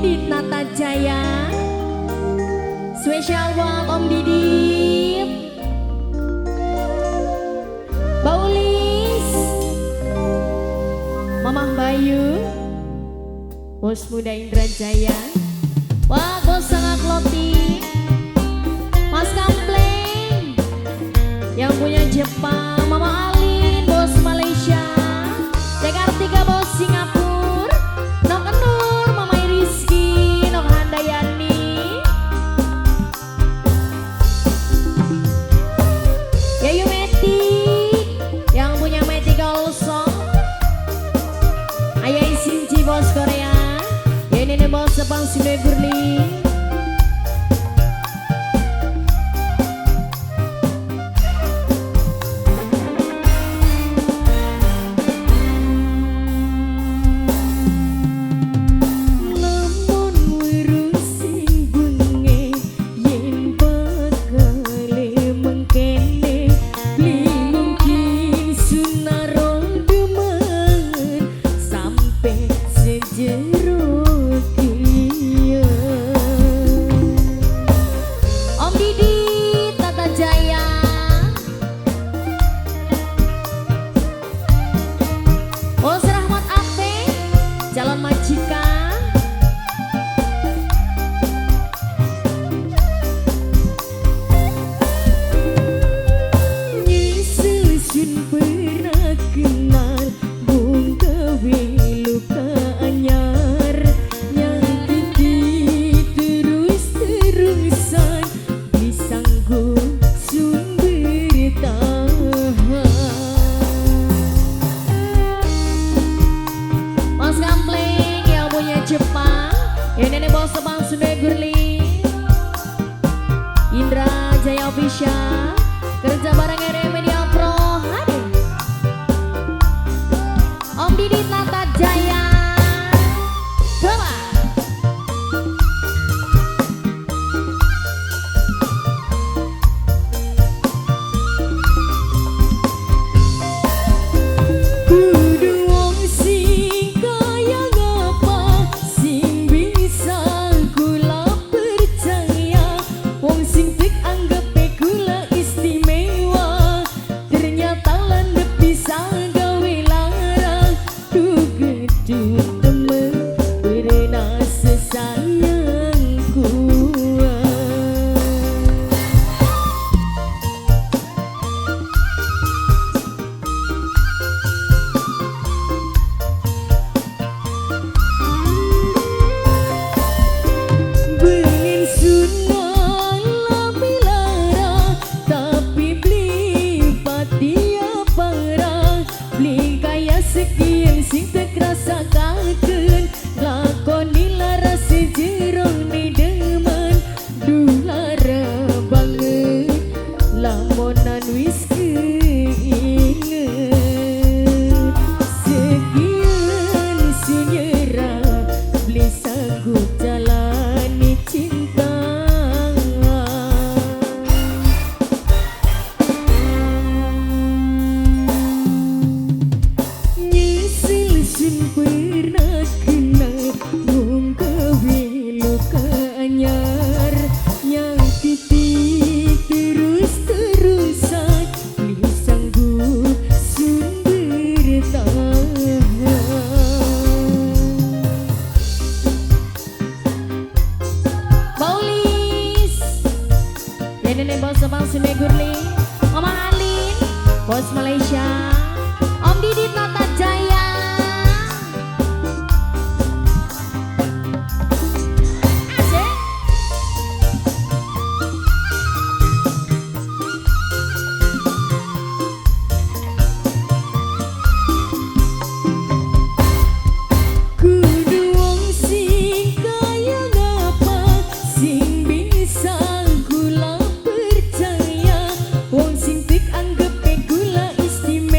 Didit Nata Jaya, spesial buat Om Didit, Baulis, Mamah Bayu, Bos Muda Indra Jaya, wah Bos Sangat Loti, Mas Kampleng, yang punya Jepang, Mama Alin, Bos Malaysia, Dekartika Bos Singapura, Nok Nur, Mama Rizky, Nok Handayani, Yayu Metik, yang punya Metik also, Ayah Sinci Bos Korea, ya ini Bos Sepang Sunda Gurli. Jepang, ini Bos Sepang Sunda Gurli, Indra Jaya Official, kerja bareng RM Media Pro, hadir Om Didit Nata Jaya, coba. Ini Bos Sepang Sunda Gurli, Mama Alin, Bos Malaysia, Om Didit Nata Jaya. Asik. Kudu wong sing kaya ngapa sing bisa gula percaya, wong sing tik anggap gula istimewa.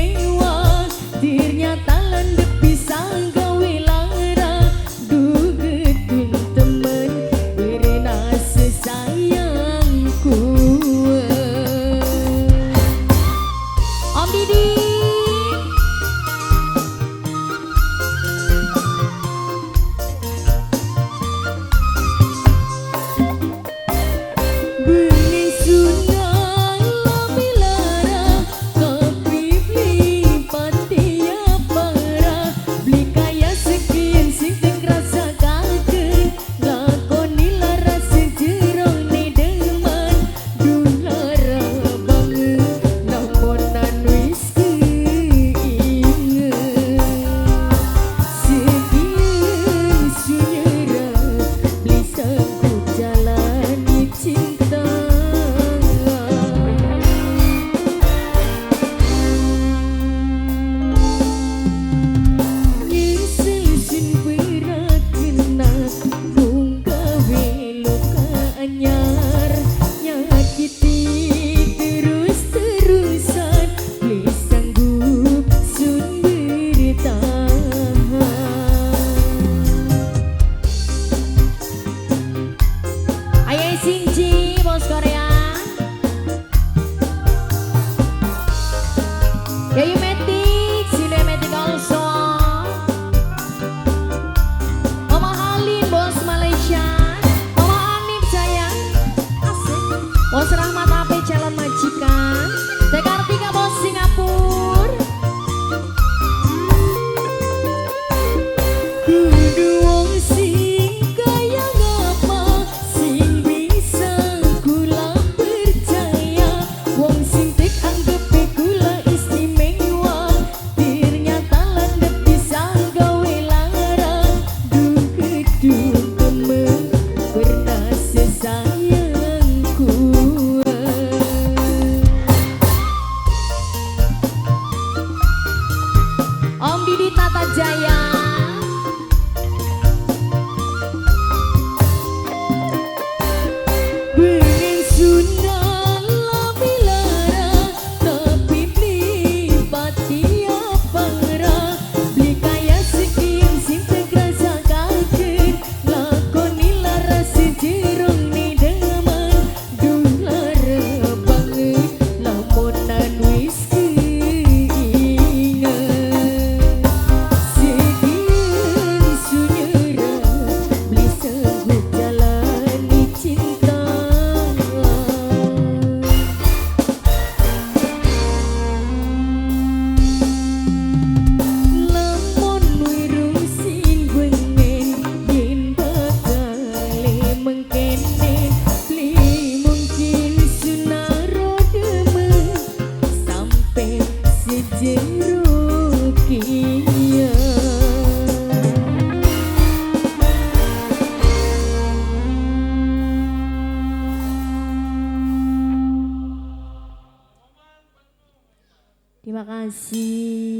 Didit Tata Jaya. Bening Sunda lebih lara, tapi beli pati para. Beli kaya sekian sinta kerasa kaget, lakoni lara sejerong ni deman. Duh lara banget, lamunan wis keinget. Sekian sunyera, beli sanggup jalani cinta. Lamun wirung sing wengen, yen bakale mengkene. Beli mungkin sunaro demen, sampai sejeruk kia. Terima kasih.